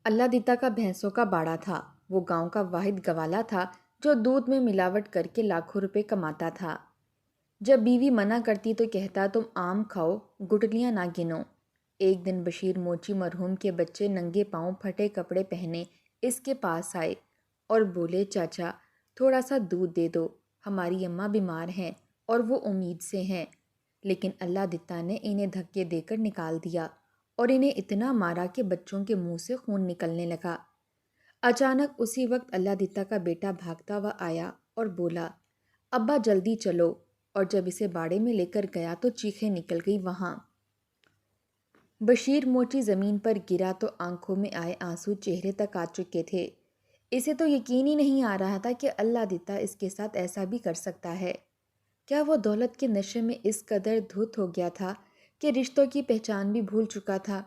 اللہ دیتا کا بھینسوں کا باڑا تھا۔ وہ گاؤں کا واحد گوالا تھا جو دودھ میں ملاوٹ کر کے لاکھوں روپے کماتا تھا۔ جب بیوی منع کرتی تو کہتا تم آم کھاؤ، گٹلیاں نہ گنو۔ ایک دن بشیر موچی مرحوم کے بچے ننگے پاؤں پھٹے کپڑے پہنے اس کے پاس آئے اور بولے چاچا تھوڑا سا دودھ دے دو، ہماری اماں بیمار ہیں اور وہ امید سے ہیں۔ لیکن اللہ دتا نے انہیں دھکے دے کر نکال دیا اور انہیں اتنا مارا کہ بچوں کے منہ سے خون نکلنے لگا۔ اچانک اسی وقت اللہ دتا کا بیٹا بھاگتا ہوا آیا اور بولا ابا جلدی چلو، اور جب اسے باڑے میں لے کر گیا تو چیخیں نکل گئی وہاں۔ بشیر موچی زمین پر گرا تو آنکھوں میں آئے آنسو چہرے تک آ چکے تھے۔ اسے تو یقین ہی نہیں آ رہا تھا کہ اللہ دتا اس کے ساتھ ایسا بھی کر سکتا ہے۔ کیا وہ دولت کے نشے میں اس قدر دھت ہو گیا تھا کہ رشتوں کی پہچان بھی بھول چکا تھا؟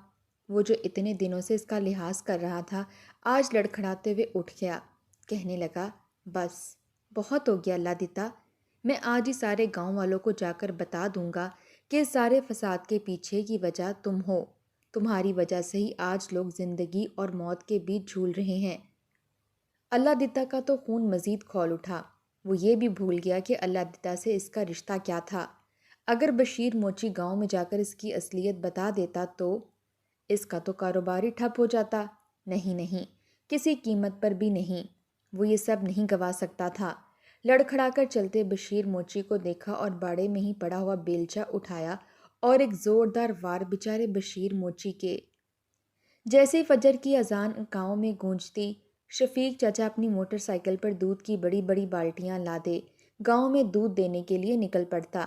وہ جو اتنے دنوں سے اس کا لحاظ کر رہا تھا آج لڑکھڑاتے ہوئے اٹھ گیا، کہنے لگا بس بہت ہو گیا اللہ دتا، میں آج ہی سارے گاؤں والوں کو جا کر بتا دوں گا کہ سارے فساد کے پیچھے کی وجہ تم ہو، تمہاری وجہ سے ہی آج لوگ زندگی اور موت کے بیچ جھول رہے ہیں۔ اللہ دتا کا تو خون مزید کھول اٹھا۔ وہ یہ بھی بھول گیا کہ اللہ دتا سے اس کا رشتہ کیا تھا۔ اگر بشیر موچی گاؤں میں جا کر اس کی اصلیت بتا دیتا تو اس کا تو کاروبار ہی ٹھپ ہو جاتا۔ نہیں، کسی قیمت پر بھی نہیں، وہ یہ سب نہیں گوا سکتا تھا۔ لڑکھڑا کر چلتے بشیر موچی کو دیکھا اور باڑے میں ہی پڑا ہوا بیلچا اٹھایا اور ایک زوردار وار بیچارے بشیر موچی کے۔ جیسے ہی فجر کی اذان گاؤں میں گونجتی، شفیق چچا اپنی موٹر سائیکل پر دودھ کی بڑی بڑی بالٹیاں لادے گاؤں میں دودھ دینے کے لیے نکل پڑتا۔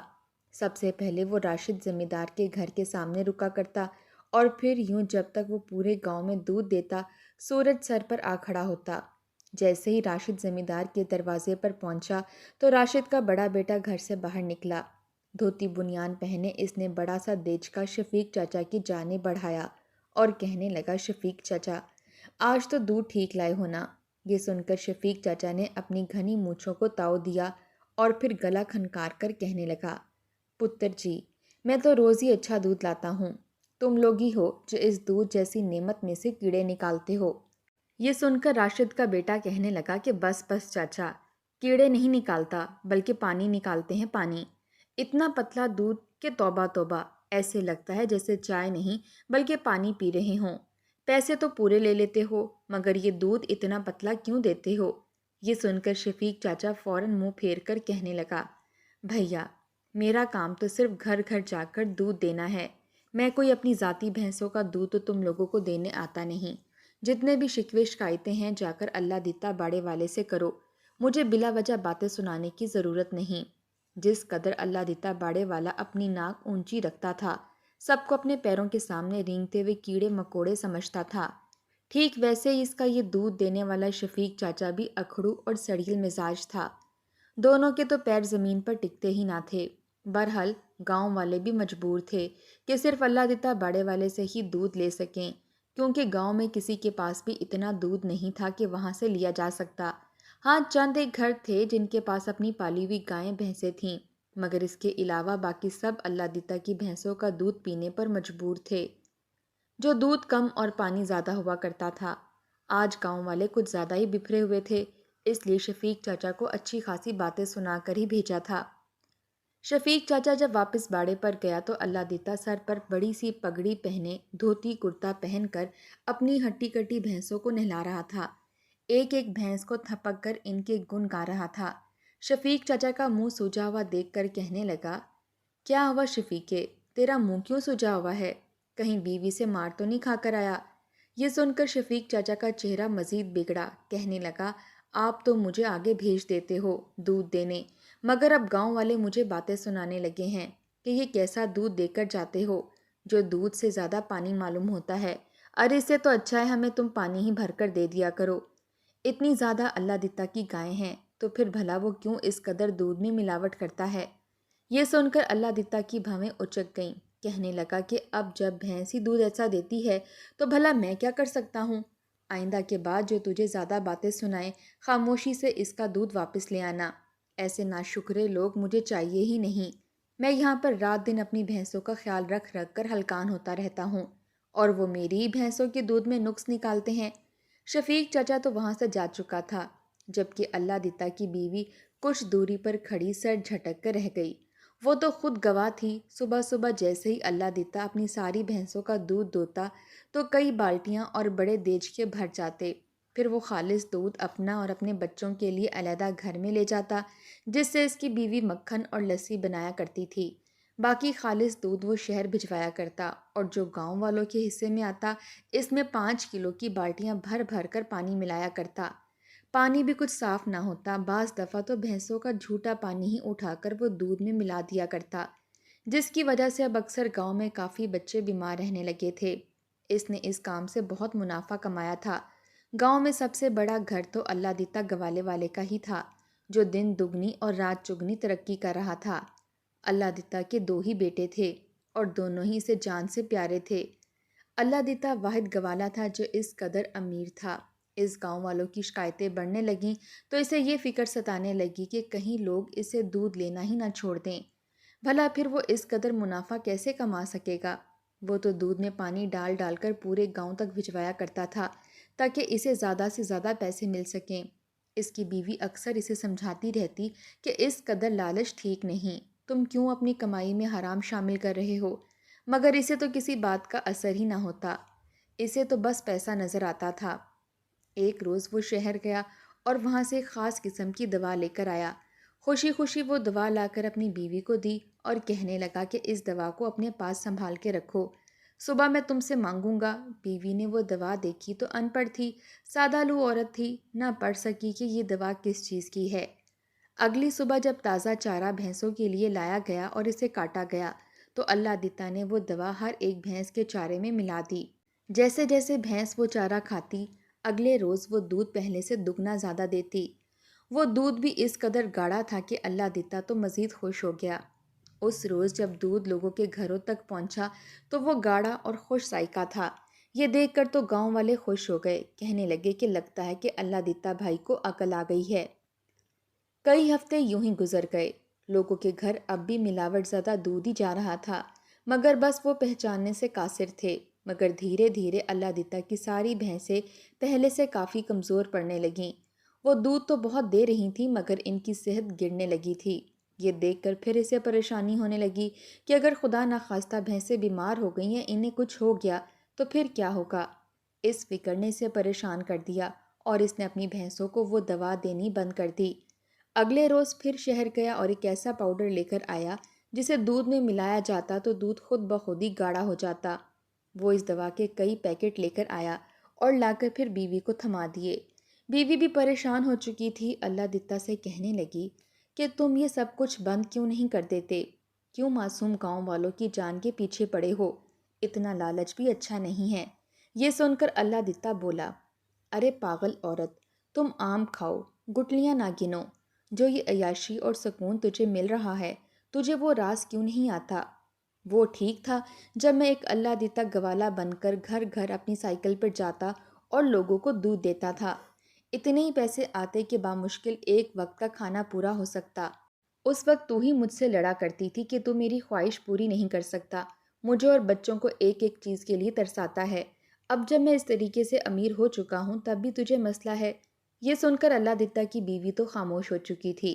سب سے پہلے وہ راشد زمیندار کے گھر کے سامنے رکا کرتا اور پھر یوں جب تک وہ پورے گاؤں میں دودھ دیتا سورج سر پر آ کھڑا ہوتا۔ جیسے ہی راشد زمیندار کے دروازے پر پہنچا تو راشد کا بڑا بیٹا گھر سے باہر نکلا۔ دھوتی بنیان پہنے اس نے بڑا سا دیچکا شفیق چچا کی جانب بڑھایا اور کہنے لگا شفیق چچا آج تو دودھ ٹھیک لائے ہونا۔ یہ سن کر شفیق چچا نے اپنی گھنی مونچھوں کو تاؤ دیا اور پھر گلا کھنکار کر کہنے لگا پتر جی میں تو روز ہی اچھا دودھ لاتا ہوں، تم لوگ ہی ہو جو اس دودھ جیسی نعمت میں سے کیڑے نکالتے ہو۔ یہ سن کر راشد کا بیٹا کہنے لگا کہ بس چاچا، کیڑے نہیں نکالتا بلکہ پانی نکالتے ہیں، پانی۔ اتنا پتلا دودھ کہ توبہ توبہ، ایسے لگتا ہے جیسے چائے نہیں بلکہ پانی پی رہے ہوں۔ پیسے تو پورے لے لیتے ہو مگر یہ دودھ اتنا پتلا کیوں دیتے ہو؟ یہ سن کر شفیق چاچا فوراً منہ پھیر کر کہنے لگا بھیا میرا کام تو صرف گھر گھر جا کر دودھ دینا ہے، میں کوئی اپنی ذاتی بھینسوں کا دودھ تو تم لوگوں کو دینے آتا نہیں۔ جتنے بھی شکوے شکایتیں ہیں جا کر اللہ دتا باڑے والے سے کرو، مجھے بلا وجہ باتیں سنانے کی ضرورت نہیں۔ جس قدر اللہ دتا باڑے والا اپنی ناک اونچی رکھتا تھا، سب کو اپنے پیروں کے سامنے رینگتے ہوئے کیڑے مکوڑے سمجھتا تھا، ٹھیک ویسے ہی اس کا یہ دودھ دینے والا شفیق چاچا بھی اکھڑو اور سڑیل مزاج تھا۔ دونوں کے تو پیر زمین پر ٹکتے ہی نہ تھے۔ بہرحال گاؤں والے بھی مجبور تھے کہ صرف اللہ دتا باڑے والے سے ہی دودھ لے سکیں، کیونکہ گاؤں میں کسی کے پاس بھی اتنا دودھ نہیں تھا کہ وہاں سے لیا جا سکتا۔ ہاں چند ایک گھر تھے جن کے پاس اپنی پالی ہوئی گائیں بھینسیں تھیں، مگر اس کے علاوہ باقی سب اللہ دتا کی بھینسوں کا دودھ پینے پر مجبور تھے۔ جو دودھ کم اور پانی زیادہ ہوا کرتا تھا، آج گاؤں والے کچھ زیادہ ہی بفرے ہوئے تھے، اس لیے شفیق چاچا کو اچھی خاصی باتیں سنا کر ہی بھیجا تھا۔ شفیق چاچا جب واپس باڑے پر گیا تو اللہ دتا سر پر بڑی سی پگڑی پہنے دھوتی کرتا پہن کر اپنی ہٹی کٹی بھینسوں کو نہلا رہا تھا، ایک ایک بھینس کو تھپک کر ان کے گن گا رہا تھا۔ شفیق چاچا کا منہ سوجا ہوا دیکھ کر کہنے لگا کیا ہوا شفیقے، تیرا منہ کیوں سوجا ہوا ہے؟ کہیں بیوی سے مار تو نہیں کھا کر آیا؟ یہ سن کر شفیق چاچا کا چہرہ مزید بگڑا، کہنے لگا آپ تو مجھے آگے بھیج دیتے ہو دودھ دینے، مگر اب گاؤں والے مجھے باتیں سنانے لگے ہیں کہ یہ کیسا دودھ دے کر جاتے ہو جو دودھ سے زیادہ پانی معلوم ہوتا ہے، ارے اس سے تو اچھا ہے ہمیں تم پانی ہی بھر کر دے دیا کرو۔ اتنی زیادہ اللہ دتا کی گائیں ہیں تو پھر بھلا وہ کیوں اس قدر دودھ میں ملاوٹ کرتا ہے؟ یہ سن کر اللہ دتا کی بھویں اچک گئیں، کہنے لگا کہ اب جب بھینس ہی دودھ ایسا دیتی ہے تو بھلا میں کیا کر سکتا ہوں؟ آئندہ کے بعد جو تجھے زیادہ باتیں سنائے خاموشی سے اس کا دودھ واپس لے آنا، ایسے ناشکرے لوگ مجھے چاہیے ہی نہیں۔ میں یہاں پر رات دن اپنی بھینسوں کا خیال رکھ رکھ کر ہلکان ہوتا رہتا ہوں اور وہ میری ہی بھینسوں کے دودھ میں نقص نکالتے ہیں۔ شفیق چچا تو وہاں سے جا چکا تھا، جبکہ اللہ دتا کی بیوی کچھ دوری پر کھڑی سر جھٹک کر رہ گئی۔ وہ تو خود گواہ تھی، صبح صبح جیسے ہی اللہ دتا اپنی ساری بھینسوں کا دودھ دوتا تو کئی بالٹیاں اور بڑے دیج کے بھر جاتے۔ پھر وہ خالص دودھ اپنا اور اپنے بچوں کے لیے علیحدہ گھر میں لے جاتا، جس سے اس کی بیوی مکھن اور لسی بنایا کرتی تھی۔ باقی خالص دودھ وہ شہر بھجوایا کرتا، اور جو گاؤں والوں کے حصے میں آتا اس میں 5 کلو کی بالٹیاں بھر بھر کر پانی ملایا کرتا۔ پانی بھی کچھ صاف نہ ہوتا، بعض دفعہ تو بھینسوں کا جھوٹا پانی ہی اٹھا کر وہ دودھ میں ملا دیا کرتا، جس کی وجہ سے اب اکثر گاؤں میں کافی بچے بیمار رہنے لگے تھے۔ اس نے اس کام سے بہت منافع کمایا تھا۔ گاؤں میں سب سے بڑا گھر تو اللہ دتا گوالے والے کا ہی تھا، جو دن دگنی اور رات چگنی ترقی کر رہا تھا۔ اللہ دتا کے 2 ہی بیٹے تھے اور دونوں ہی اسے جان سے پیارے تھے۔ اللہ دتا واحد گوالا تھا جو اس قدر امیر تھا۔ اس گاؤں والوں کی شکایتیں بڑھنے لگیں تو اسے یہ فکر ستانے لگی کہ کہیں لوگ اسے دودھ لینا ہی نہ چھوڑ دیں۔ بھلا پھر وہ اس قدر منافع کیسے کما سکے گا؟ وہ تو دودھ میں پانی ڈال ڈال کر پورے گاؤں تک بھجوایا کرتا تھا تاکہ اسے زیادہ سے زیادہ پیسے مل سکیں۔ اس کی بیوی اکثر اسے سمجھاتی رہتی کہ اس قدر لالچ ٹھیک نہیں، تم کیوں اپنی کمائی میں حرام شامل کر رہے ہو؟ مگر اسے تو کسی بات کا اثر ہی نہ ہوتا، اسے تو بس پیسہ نظر آتا تھا۔ ایک روز وہ شہر گیا اور وہاں سے ایک خاص قسم کی دوا لے کر آیا۔ خوشی خوشی وہ دوا لا کر اپنی بیوی کو دی اور کہنے لگا کہ اس دوا کو اپنے پاس سنبھال کے رکھو، صبح میں تم سے مانگوں گا۔ بیوی نے وہ دوا دیکھی تو ان پڑھ تھی، سادہ لو عورت تھی، نہ پڑھ سکی کہ یہ دوا کس چیز کی ہے۔ اگلی صبح جب تازہ چارہ بھینسوں کے لیے لایا گیا اور اسے کاٹا گیا تو اللہ دتا نے وہ دوا ہر ایک بھینس کے چارے میں ملا دی۔ جیسے جیسے بھینس وہ چارہ کھاتی، اگلے روز وہ دودھ پہلے سے دگنا زیادہ دیتی۔ وہ دودھ بھی اس قدر گاڑھا تھا کہ اللہ دتا تو مزید خوش ہو گیا۔ اس روز جب دودھ لوگوں کے گھروں تک پہنچا تو وہ گاڑھا اور خوش ذائقہ تھا۔ یہ دیکھ کر تو گاؤں والے خوش ہو گئے، کہنے لگے کہ لگتا ہے کہ اللہ دتا بھائی کو عقل آ گئی ہے۔ کئی ہفتے یوں ہی گزر گئے، لوگوں کے گھر اب بھی ملاوٹ زدہ دودھ ہی جا رہا تھا، مگر بس وہ پہچاننے سے قاصر تھے۔ مگر دھیرے دھیرے اللہ دتا کی ساری بھینسیں پہلے سے کافی کمزور پڑنے لگیں۔ وہ دودھ تو بہت دے رہی تھیں مگر ان کی صحت گرنے لگی تھی۔ یہ دیکھ کر پھر اسے پریشانی ہونے لگی کہ اگر خدا نخواستہ بھینسیں بیمار ہو گئیں یا انہیں کچھ ہو گیا تو پھر کیا ہوگا۔ اس فکر نے اسے پریشان کر دیا اور اس نے اپنی بھینسوں کو وہ دوا دینی بند کر دی۔ اگلے روز پھر شہر گیا اور ایک ایسا پاؤڈر لے کر آیا جسے دودھ میں ملایا جاتا تو دودھ خود بخود ہی گاڑھا ہو جاتا۔ وہ اس دوا کے کئی پیکٹ لے کر آیا اور لا کر پھر بیوی کو تھما دیے۔ بیوی بھی پریشان ہو چکی تھی، اللہ دتا سے کہنے لگی کہ تم یہ سب کچھ بند کیوں نہیں کر دیتے؟ کیوں معصوم گاؤں والوں کی جان کے پیچھے پڑے ہو؟ اتنا لالچ بھی اچھا نہیں ہے۔ یہ سن کر اللہ دتا بولا، ارے پاگل عورت، تم آم کھاؤ، گٹلیاں نہ گنو۔ جو یہ عیاشی اور سکون تجھے مل رہا ہے، تجھے وہ راز کیوں نہیں آتا؟ وہ ٹھیک تھا جب میں ایک اللہ دتا گوالا بن کر گھر گھر اپنی سائیکل پر جاتا اور لوگوں کو دودھ دیتا تھا۔ اتنے ہی پیسے آتے کہ بامشکل ایک وقت کا کھانا پورا ہو سکتا۔ اس وقت تو ہی مجھ سے لڑا کرتی تھی کہ تو میری خواہش پوری نہیں کر سکتا، مجھے اور بچوں کو ایک ایک چیز کے لیے ترساتا ہے۔ اب جب میں اس طریقے سے امیر ہو چکا ہوں تب بھی تجھے مسئلہ ہے؟ یہ سن کر اللہ دتا کی بیوی تو خاموش ہو چکی تھی،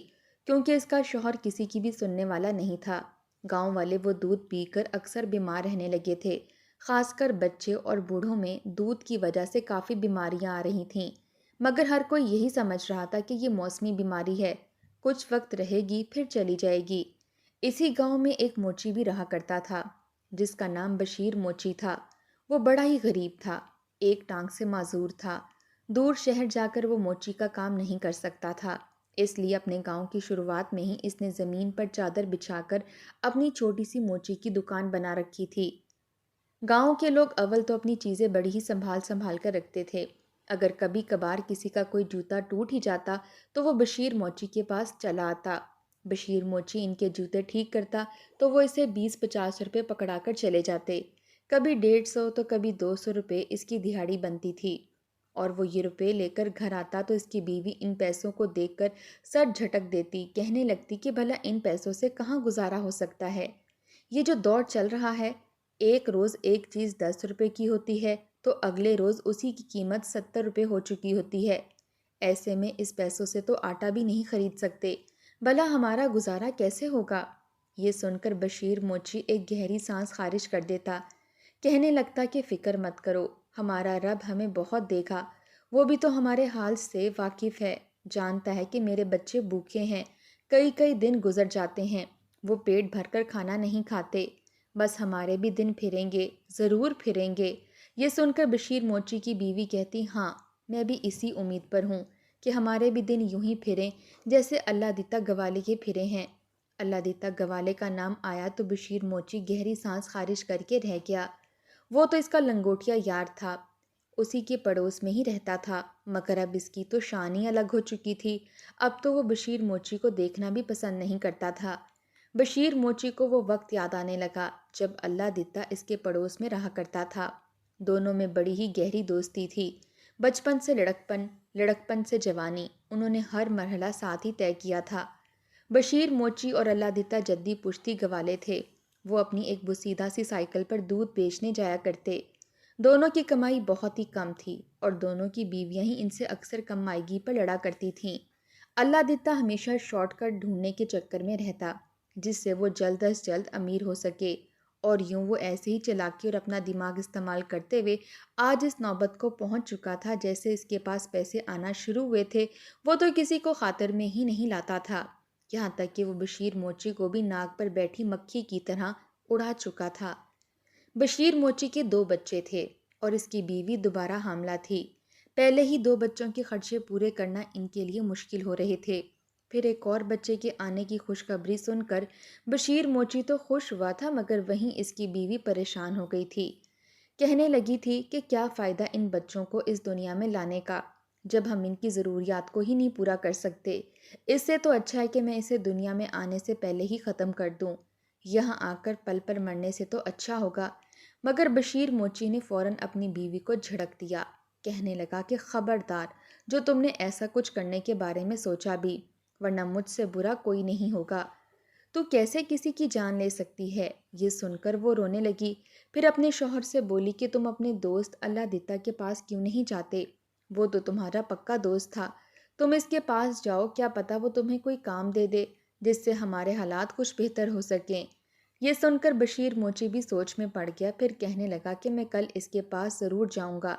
کیونکہ اس کا شوہر کسی کی بھی سننے والا نہیں تھا۔ گاؤں والے وہ دودھ پی کر اکثر بیمار رہنے لگے تھے، خاص کر بچے اور بوڑھوں میں دودھ کی وجہ سے کافی بیماریاں آ رہی تھیں، مگر ہر کوئی یہی سمجھ رہا تھا کہ یہ موسمی بیماری ہے، کچھ وقت رہے گی پھر چلی جائے گی۔ اسی گاؤں میں ایک موچی بھی رہا کرتا تھا جس کا نام بشیر موچی تھا۔ وہ بڑا ہی غریب تھا، ایک ٹانگ سے معذور تھا، دور شہر جا کر وہ موچی کا کام نہیں کر سکتا تھا، اس لیے اپنے گاؤں کی شروعات میں ہی اس نے زمین پر چادر بچھا کر اپنی چھوٹی سی موچی کی دکان بنا رکھی تھی۔ گاؤں کے لوگ اول تو اپنی چیزیں بڑی ہی سنبھال سنبھال کر رکھتے تھے، اگر کبھی کبھار کسی کا کوئی جوتا ٹوٹ ہی جاتا تو وہ بشیر موچی کے پاس چلا آتا۔ بشیر موچی ان کے جوتے ٹھیک کرتا تو وہ اسے 20-50 روپے پکڑا کر چلے جاتے، کبھی 150 تو کبھی 200 روپے اس کی دہاڑی بنتی تھی، اور وہ یہ روپے لے کر گھر آتا تو اس کی بیوی ان پیسوں کو دیکھ کر سر جھٹک دیتی، کہنے لگتی کہ بھلا ان پیسوں سے کہاں گزارا ہو سکتا ہے؟ یہ جو دور چل رہا ہے ایک روز ایک چیز 10 روپے کی ہوتی ہے تو اگلے روز اسی کی قیمت 70 روپے ہو چکی ہوتی ہے۔ ایسے میں اس پیسوں سے تو آٹا بھی نہیں خرید سکتے، بھلا ہمارا گزارا کیسے ہوگا؟ یہ سن کر بشیر موچی ایک گہری سانس خارج کر دیتا، کہنے لگتا کہ فکر مت کرو، ہمارا رب ہمیں بہت دے گا، وہ بھی تو ہمارے حال سے واقف ہے، جانتا ہے کہ میرے بچے بھوکے ہیں، کئی کئی دن گزر جاتے ہیں، وہ پیٹ بھر کر کھانا نہیں کھاتے، بس ہمارے بھی دن پھریں گے، ضرور پھریں گے۔ یہ سن کر بشیر موچی کی بیوی کہتی، ہاں میں بھی اسی امید پر ہوں کہ ہمارے بھی دن یوں ہی پھریں جیسے اللہ دیتا گوالے کے پھرے ہیں۔ اللہ دیتا گوالے کا نام آیا تو بشیر موچی گہری سانس خارج کر کے رہ گیا۔ وہ تو اس کا لنگوٹیا یار تھا، اسی کے پڑوس میں ہی رہتا تھا، مگر اب اس کی تو شان ہی الگ ہو چکی تھی، اب تو وہ بشیر موچی کو دیکھنا بھی پسند نہیں کرتا تھا۔ بشیر موچی کو وہ وقت یاد آنے لگا جب اللہ دیتا اس کے پڑوس میں رہا کرتا تھا۔ دونوں میں بڑی ہی گہری دوستی تھی، بچپن سے لڑکپن، لڑکپن سے جوانی، انہوں نے ہر مرحلہ ساتھ ہی طے کیا تھا۔ بشیر موچی اور اللہ دیتا جدی پشتی گوالے تھے، وہ اپنی ایک بسیدہ سی سائیکل پر دودھ بیچنے جایا کرتے۔ دونوں کی کمائی بہت ہی کم تھی اور دونوں کی بیویاں ہی ان سے اکثر کمائیگی پر لڑا کرتی تھیں۔ اللہ دیتا ہمیشہ شارٹ کٹ ڈھونڈنے کے چکر میں رہتا جس سے وہ جلد از جلد امیر ہو سکے، اور یوں وہ ایسے ہی چلاکی اور اپنا دماغ استعمال کرتے ہوئے آج اس نوبت کو پہنچ چکا تھا جیسے اس کے پاس پیسے آنا شروع ہوئے تھے وہ تو کسی کو خاطر میں ہی نہیں لاتا تھا، یہاں تک کہ وہ بشیر موچی کو بھی ناک پر بیٹھی مکھی کی طرح اڑا چکا تھا۔ بشیر موچی کے 2 بچے تھے اور اس کی بیوی دوبارہ حاملہ تھی۔ پہلے ہی 2 بچوں کے خرچے پورے کرنا ان کے لیے مشکل ہو رہے تھے، پھر ایک اور بچے کے آنے کی خوشخبری سن کر بشیر موچی تو خوش ہوا تھا مگر وہیں اس کی بیوی پریشان ہو گئی تھی، کہنے لگی تھی کہ کیا فائدہ ان بچوں کو اس دنیا میں لانے کا جب ہم ان کی ضروریات کو ہی نہیں پورا کر سکتے، اس سے تو اچھا ہے کہ میں اسے دنیا میں آنے سے پہلے ہی ختم کر دوں، یہاں آ کر پل پر مرنے سے تو اچھا ہوگا۔ مگر بشیر موچی نے فوراً اپنی بیوی کو جھڑک دیا، کہنے لگا کہ خبردار جو تم نے ایسا کچھ کرنے کے بارے میں سوچا بھی، ورنہ مجھ سے برا کوئی نہیں ہوگا، تو کیسے کسی کی جان لے سکتی ہے؟ یہ سن کر وہ رونے لگی، پھر اپنے شوہر سے بولی کہ تم اپنے دوست اللہ دیتا کے پاس کیوں نہیں جاتے؟ وہ تو تمہارا پکا دوست تھا، تم اس کے پاس جاؤ، کیا پتا وہ تمہیں کوئی کام دے دے جس سے ہمارے حالات کچھ بہتر ہو سکیں۔ یہ سن کر بشیر موچی بھی سوچ میں پڑ گیا، پھر کہنے لگا کہ میں کل اس کے پاس ضرور جاؤں گا۔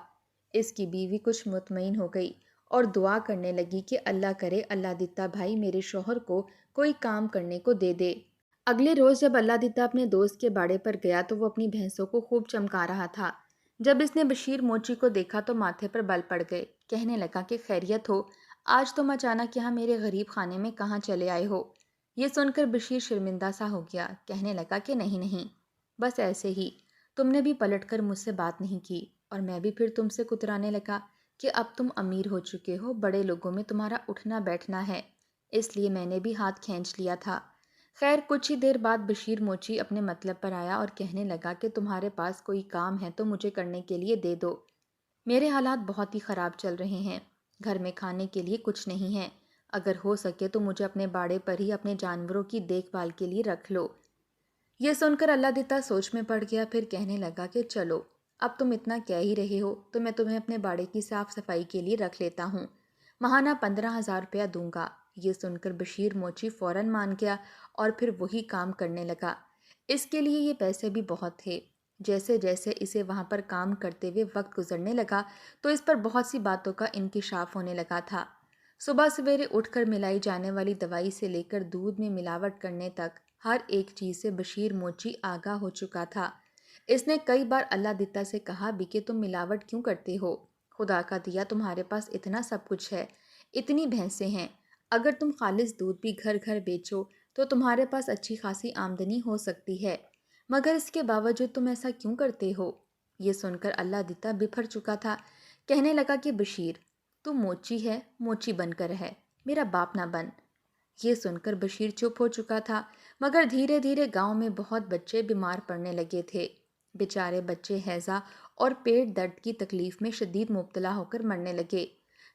اس کی بیوی کچھ مطمئن ہو گئی اور دعا کرنے لگی کہ اللہ کرے اللہ دیتا بھائی میرے شوہر کو کوئی کام کرنے کو دے دے۔ اگلے روز جب اللہ دیتا اپنے دوست کے باڑے پر گیا تو وہ اپنی بھینسوں کو خوب چمکا رہا تھا۔ جب اس نے بشیر موچی کو دیکھا تو ماتھے پر بل پڑ گئے، کہنے لگا کہ خیریت ہو، آج تم اچانک یہاں میرے غریب خانے میں کہاں چلے آئے ہو؟ یہ سن کر بشیر شرمندہ سا ہو گیا، کہنے لگا کہ نہیں، بس ایسے ہی، تم نے بھی پلٹ کر مجھ سے بات نہیں کی اور میں بھی پھر تم سے کترانے لگا کہ اب تم امیر ہو چکے ہو، بڑے لوگوں میں تمہارا اٹھنا بیٹھنا ہے، اس لیے میں نے بھی ہاتھ کھینچ لیا تھا۔ خیر کچھ ہی دیر بعد بشیر موچی اپنے مطلب پر آیا اور کہنے لگا کہ تمہارے پاس کوئی کام ہے تو مجھے کرنے کے لیے دے دو، میرے حالات بہت ہی خراب چل رہے ہیں، گھر میں کھانے کے لیے کچھ نہیں ہے، اگر ہو سکے تو مجھے اپنے باڑے پر ہی اپنے جانوروں کی دیکھ بھال کے لیے رکھ لو۔ یہ سن کر اللہ دیتا سوچ میں پڑ گیا، پھر کہنے لگا کہ چلو اب تم اتنا کہہ ہی رہے ہو تو میں تمہیں اپنے باڑے کی صاف صفائی کے لیے رکھ لیتا ہوں، ماہانہ 15,000 روپیہ دوں گا۔ یہ سن کر بشیر موچی فوراً مان گیا اور پھر وہی کام کرنے لگا۔ اس کے لیے یہ پیسے بھی بہت تھے۔ جیسے جیسے اسے وہاں پر کام کرتے ہوئے وقت گزرنے لگا تو اس پر بہت سی باتوں کا انکشاف ہونے لگا تھا۔ صبح سویرے اٹھ کر ملائی جانے والی دوائی سے لے کر دودھ میں ملاوٹ کرنے تک ہر ایک چیز سے بشیر موچی آگاہ ہو چکا تھا۔ اس نے کئی بار اللہ دیتا سے کہا بھی کہ تم ملاوٹ کیوں کرتے ہو؟ خدا کا دیا تمہارے پاس اتنا سب کچھ ہے، اتنی بھینسیں ہیں، اگر تم خالص دودھ بھی گھر گھر بیچو تو تمہارے پاس اچھی خاصی آمدنی ہو سکتی ہے، مگر اس کے باوجود تم ایسا کیوں کرتے ہو؟ یہ سن کر اللہ دیتا بپھر چکا تھا، کہنے لگا کہ بشیر تو موچی ہے، موچی بن کر رہ، میرا باپ نہ بن۔ یہ سن کر بشیر چپ ہو چکا تھا، مگر دھیرے دھیرے گاؤں میں بہت بچے بیمار پڑنے لگے تھے، بیچارے بچے ہیضہ اور پیٹ درد کی تکلیف میں شدید مبتلا ہو کر مرنے لگے۔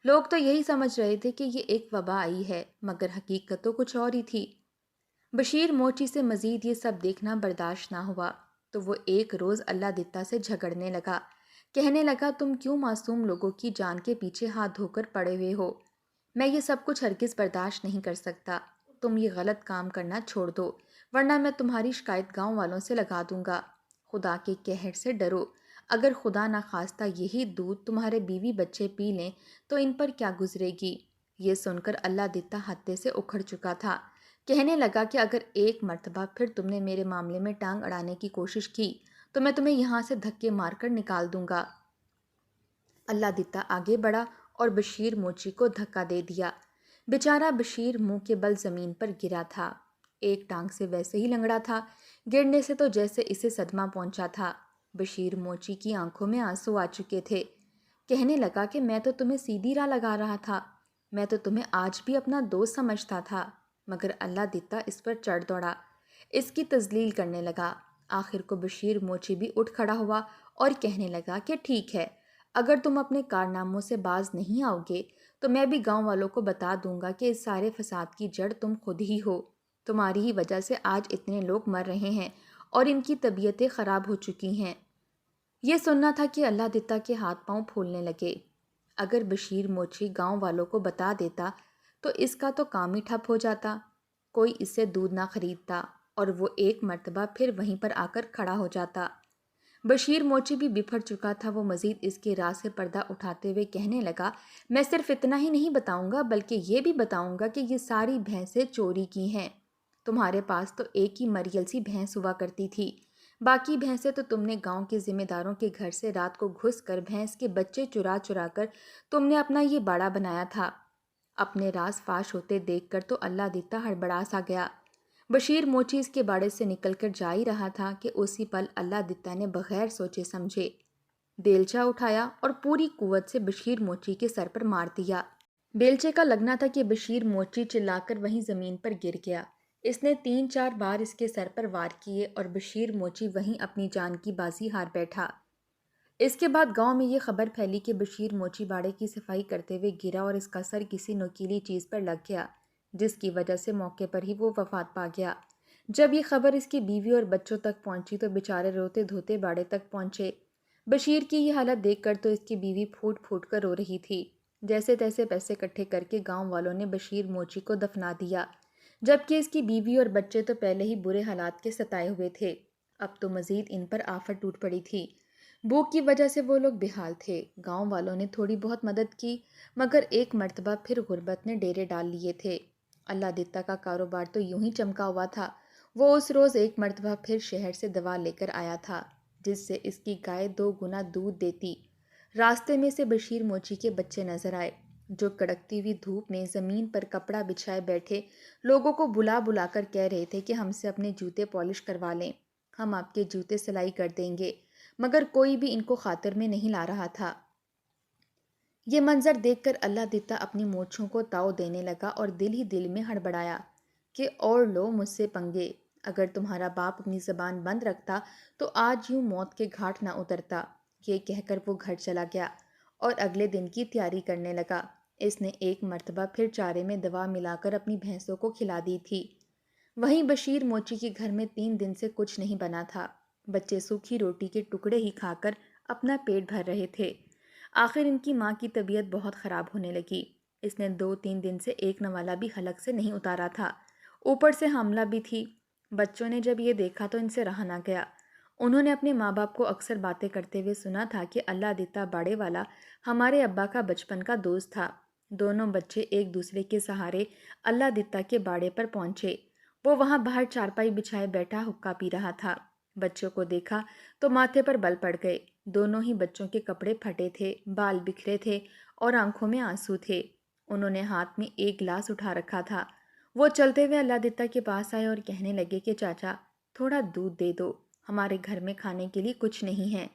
لوگ تو یہی سمجھ رہے تھے کہ یہ ایک وبا آئی ہے، مگر حقیقت تو کچھ اور ہی تھی۔ بشیر موچی سے مزید یہ سب دیکھنا برداشت نہ ہوا، تو وہ ایک روز اللہ دتا سے جھگڑنے لگا، کہنے لگا تم کیوں معصوم لوگوں کی جان کے پیچھے ہاتھ دھو کر پڑے ہوئے ہو؟ میں یہ سب کچھ ہرگز برداشت نہیں کر سکتا۔ تم یہ غلط کام کرنا چھوڑ دو، ورنہ میں تمہاری شکایت گاؤں والوں سے لگا دوں گا۔ خدا کے قہر سے ڈرو، اگر خدا نخواستہ یہی دودھ تمہارے بیوی بچے پی لیں تو ان پر کیا گزرے گی؟ یہ سن کر اللہ دتا ہتے سے اکھڑ چکا تھا، کہنے لگا کہ اگر ایک مرتبہ پھر تم نے میرے معاملے میں ٹانگ اڑانے کی کوشش کی تو میں تمہیں یہاں سے دھکے مار کر نکال دوں گا۔ اللہ دتا آگے بڑھا اور بشیر موچی کو دھکا دے دیا۔ بیچارہ بشیر منہ کے بل زمین پر گرا تھا، ایک ٹانگ سے ویسے ہی لنگڑا تھا، گرنے سے تو جیسے اسے صدمہ پہنچا تھا۔ بشیر موچی کی آنکھوں میں آنسو آ چکے تھے، کہنے لگا کہ میں تو تمہیں سیدھی راہ لگا رہا تھا، میں تو تمہیں آج بھی اپنا دوست سمجھتا تھا، مگر اللہ دتا اس پر چڑھ دوڑا، اس کی تذلیل کرنے لگا۔ آخر کو بشیر موچی بھی اٹھ کھڑا ہوا اور کہنے لگا کہ ٹھیک ہے، اگر تم اپنے کارناموں سے باز نہیں آؤ گے تو میں بھی گاؤں والوں کو بتا دوں گا کہ اس سارے فساد کی جڑ تم خود ہی ہو، تمہاری ہی وجہ سے آج اتنے لوگ مر رہے ہیں اور ان کی طبیعتیں خراب ہو چکی ہیں۔ یہ سننا تھا کہ اللہ دتا کے ہاتھ پاؤں پھولنے لگے۔ اگر بشیر موچی گاؤں والوں کو بتا دیتا تو اس کا تو کام ہی ٹھپ ہو جاتا، کوئی اس سے دودھ نہ خریدتا اور وہ ایک مرتبہ پھر وہیں پر آ کر کھڑا ہو جاتا۔ بشیر موچی بھی بپھر چکا تھا، وہ مزید اس کے راز سے پردہ اٹھاتے ہوئے کہنے لگا، میں صرف اتنا ہی نہیں بتاؤں گا بلکہ یہ بھی بتاؤں گا کہ یہ ساری بھینسیں چوری کی ہیں۔ تمہارے پاس تو ایک ہی مریل سی بھینس ہوا کرتی تھی، باقی بھینسیں تو تم نے گاؤں کے ذمہ داروں کے گھر سے رات کو گھس کر بھینس کے بچے چرا چرا کر تم نے اپنا یہ باڑا بنایا تھا۔ اپنے راز فاش ہوتے دیکھ کر تو اللہ دتا ہڑبڑا سا گیا۔ بشیر موچی اس کے باڑے سے نکل کر جا ہی رہا تھا کہ اسی پل اللہ دتا نے بغیر سوچے سمجھے بیلچہ اٹھایا اور پوری قوت سے بشیر موچی کے سر پر مار دیا۔ بیلچے کا لگنا تھا کہ بشیر موچی چلا کر وہیں زمین پر گر گیا۔ اس نے 3-4 بار اس کے سر پر وار کیے اور بشیر موچی وہیں اپنی جان کی بازی ہار بیٹھا۔ اس کے بعد گاؤں میں یہ خبر پھیلی کہ بشیر موچی باڑے کی صفائی کرتے ہوئے گرا اور اس کا سر کسی نوکیلی چیز پر لگ گیا، جس کی وجہ سے موقع پر ہی وہ وفات پا گیا۔ جب یہ خبر اس کی بیوی اور بچوں تک پہنچی تو بیچارے روتے دھوتے باڑے تک پہنچے۔ بشیر کی یہ حالت دیکھ کر تو اس کی بیوی پھوٹ پھوٹ کر رو رہی تھی۔ جیسے تیسے پیسے اکٹھے کر کے گاؤں والوں نے بشیر موچی کو دفنا دیا، جبکہ اس کی بیوی اور بچے تو پہلے ہی برے حالات کے ستائے ہوئے تھے، اب تو مزید ان پر آفت ٹوٹ پڑی تھی۔ بھوک کی وجہ سے وہ لوگ بےحال تھے۔ گاؤں والوں نے تھوڑی بہت مدد کی، مگر ایک مرتبہ پھر غربت نے ڈیرے ڈال لیے تھے۔ اللہ دتا کا کاروبار تو یوں ہی چمکا ہوا تھا۔ وہ اس روز ایک مرتبہ پھر شہر سے دوا لے کر آیا تھا، جس سے اس کی گائے 2 گنا دودھ دیتی۔ راستے میں سے بشیر موچی کے بچے نظر آئے، جو کڑکتی ہوئی دھوپ میں زمین پر کپڑا بچھائے بیٹھے لوگوں کو بلا بلا کر کہہ رہے تھے کہ ہم سے اپنے جوتے پالش کروا لیں، ہم آپ کے جوتے سلائی کر دیں گے، مگر کوئی بھی ان کو خاطر میں نہیں لا رہا تھا۔ یہ منظر دیکھ کر اللہ دتا اپنی مونچھوں کو تاؤ دینے لگا اور دل ہی دل میں ہڑبڑایا کہ اور لو مجھ سے پنگے، اگر تمہارا باپ اپنی زبان بند رکھتا تو آج یوں موت کے گھاٹ نہ اترتا۔ یہ کہہ کر وہ گھر چلا گیا اور اگلے دن کی تیاری کرنے لگا۔ اس نے ایک مرتبہ پھر چارے میں دوا ملا کر اپنی بھینسوں کو کھلا دی تھی۔ وہیں بشیر موچی کے گھر میں 3 دن سے کچھ نہیں بنا تھا، بچے سوکھی روٹی کے ٹکڑے ہی کھا کر اپنا پیٹ بھر رہے تھے۔ آخر ان کی ماں کی طبیعت بہت خراب ہونے لگی، اس نے 2-3 دن سے ایک نوالا بھی حلق سے نہیں اتارا تھا، اوپر سے حاملہ بھی تھی۔ بچوں نے جب یہ دیکھا تو ان سے رہا نہ گیا۔ انہوں نے اپنے ماں باپ کو اکثر باتیں کرتے ہوئے سنا تھا کہ اللہ دتا باڑے والا ہمارے ابا کا بچپن کا دوست تھا۔ دونوں بچے ایک دوسرے کے سہارے اللہ دتا کے باڑے پر پہنچے۔ وہ وہاں باہر چارپائی بچھائے بیٹھا حقہ پی رہا تھا۔ بچوں کو دیکھا تو ماتھے پر بل پڑ گئے۔ دونوں ہی بچوں کے کپڑے پھٹے تھے، بال بکھرے تھے اور آنکھوں میں آنسو تھے۔ انہوں نے ہاتھ میں ایک گلاس اٹھا رکھا تھا۔ وہ چلتے ہوئے اللہ دتا کے پاس آئے اور کہنے لگے کہ چاچا تھوڑا دودھ دے دو، ہمارے گھر میں کھانے کے لیے کچھ نہیں ہے،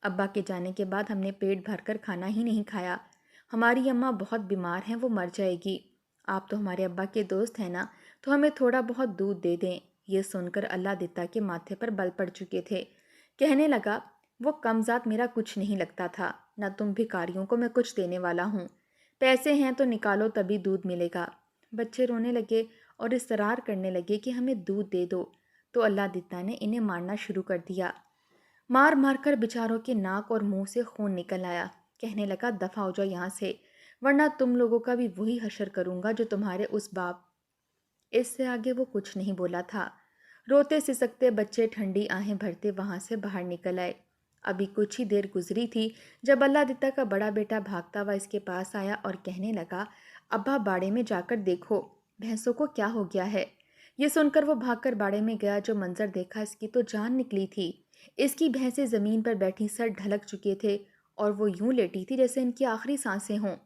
ابا کے جانے کے بعد ہم نے پیٹ بھر کر کھانا ہی نہیں کھایا، ہماری اماں بہت بیمار ہیں، وہ مر جائے گی، آپ تو ہمارے ابا کے دوست ہیں نا، تو ہمیں تھوڑا بہت دودھ دے دیں۔ یہ سن کر اللہ دتا کے ماتھے پر بل پڑ چکے تھے۔ کہنے لگا، وہ کمزاد میرا کچھ نہیں لگتا تھا، نہ تم بھکاریوں کو میں کچھ دینے والا ہوں، پیسے ہیں تو نکالو تبھی دودھ ملے گا۔ بچے رونے لگے اور اصرار کرنے لگے کہ ہمیں دودھ دے دو۔ تو اللہ دتا نے انہیں مارنا شروع کر دیا۔ مار مار کر بیچاروں کے ناک اور منہ سے خون نکل آیا۔ کہنے لگا دفع ہو جاؤ یہاں سے، ورنہ تم لوگوں کا بھی وہی حشر کروں گا جو تمہارے اس باپ۔ اس سے آگے وہ کچھ نہیں بولا تھا۔ روتے سسکتے بچے ٹھنڈی آہیں بھرتے وہاں سے باہر نکل آئے۔ ابھی کچھ ہی دیر گزری تھی جب اللہ دتا کا بڑا بیٹا بھاگتا ہوا اس کے پاس آیا اور کہنے لگا، ابا باڑے میں جا کر دیکھو بھینسوں کو کیا ہو گیا ہے۔ یہ سن کر وہ بھاگ کر باڑے میں گیا۔ جو منظر دیکھا اس کی تو جان نکلی تھی۔ اس کی بھینسیں زمین پر بیٹھی سر ڈھلک چکے تھے اور وہ یوں لیٹی تھی جیسے ان کی آخری سانسیں ہوں۔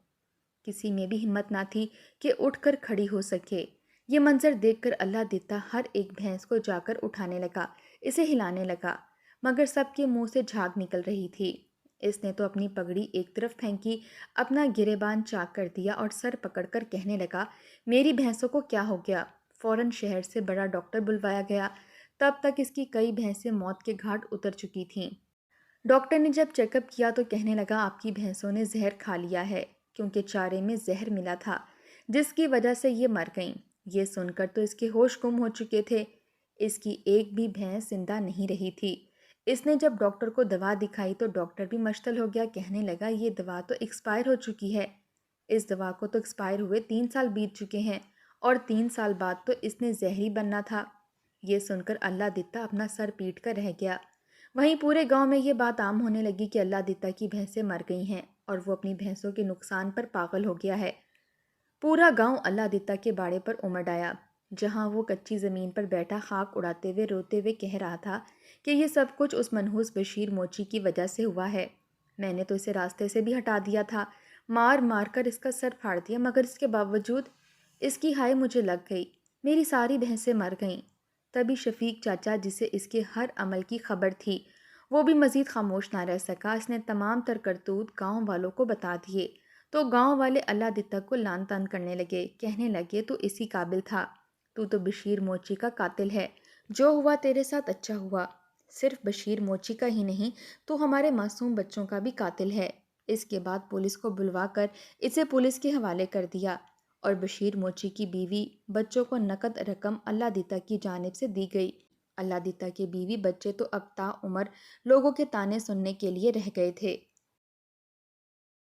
کسی میں بھی ہمت نہ تھی کہ اٹھ کر کھڑی ہو سکے۔ یہ منظر دیکھ کر اللہ دتا ہر ایک بھینس کو جا کر اٹھانے لگا، اسے ہلانے لگا، مگر سب کے منہ سے جھاگ نکل رہی تھی۔ اس نے تو اپنی پگڑی ایک طرف پھینکی، اپنا گریبان چاک کر دیا اور سر پکڑ کر کہنے لگا، میری بھینسوں کو کیا ہو گیا؟ فوراً شہر سے بڑا ڈاکٹر بلوایا گیا۔ تب تک اس کی کئی بھینسیں موت کے گھاٹ اتر چکی تھیں۔ ڈاکٹر نے جب چیک اپ کیا تو کہنے لگا، آپ کی بھینسوں نے زہر کھا لیا ہے، کیونکہ چارے میں زہر ملا تھا جس کی وجہ سے یہ مر گئیں۔ یہ سن کر تو اس کے ہوش گم ہو چکے تھے۔ اس کی ایک بھی بھینس زندہ نہیں رہی تھی۔ اس نے جب ڈاکٹر کو دوا دکھائی تو ڈاکٹر بھی مشتل ہو گیا۔ کہنے لگا، یہ دوا تو ایکسپائر ہو چکی ہے۔ اس دوا کو تو ایکسپائر ہوئے 3 سال بیت چکے ہیں، اور 3 سال بعد تو اس نے زہری بننا تھا۔ یہ سن کر اللہ دتا اپنا سر پیٹ کر رہ گیا۔ وہیں پورے گاؤں میں یہ بات عام ہونے لگی کہ اللہ دتا کی بھینسیں مر گئی ہیں اور وہ اپنی بھینسوں کے نقصان پر پاگل ہو گیا ہے۔ پورا گاؤں اللہ دتا کے باڑے پر امڑ آیا، جہاں وہ کچی زمین پر بیٹھا خاک اڑاتے ہوئے روتے ہوئے کہہ رہا تھا کہ یہ سب کچھ اس منحوس بشیر موچی کی وجہ سے ہوا ہے۔ میں نے تو اسے راستے سے بھی ہٹا دیا تھا، مار مار کر اس کا سر پھاڑ دیا، مگر اس کے باوجود اس کی ہائے مجھے لگ گئی، میری ساری بھینسیں مر گئیں۔ تبھی شفیق چاچا، جسے اس کے ہر عمل کی خبر تھی، وہ بھی مزید خاموش نہ رہ سکا۔ اس نے تمام تر کرتوت گاؤں والوں کو بتا دیے تو گاؤں والے اللہ دتا کو لان تان کرنے لگے۔ کہنے لگے، تو اسی قابل تھا، تو بشیر موچی کا قاتل ہے۔ جو ہوا تیرے ساتھ اچھا ہوا، صرف بشیر موچی کا ہی نہیں، تو ہمارے معصوم بچوں کا بھی قاتل ہے۔ اس کے بعد پولیس کو بلوا کر اسے پولیس کے حوالے کر دیا، اور بشیر موچی کی بیوی بچوں کو نقد رقم اللہ دتا کی جانب سے دی گئی۔ اللہ دتا کے بیوی بچے تو اب تا عمر لوگوں کے تانے سننے کے لیے رہ گئے تھے۔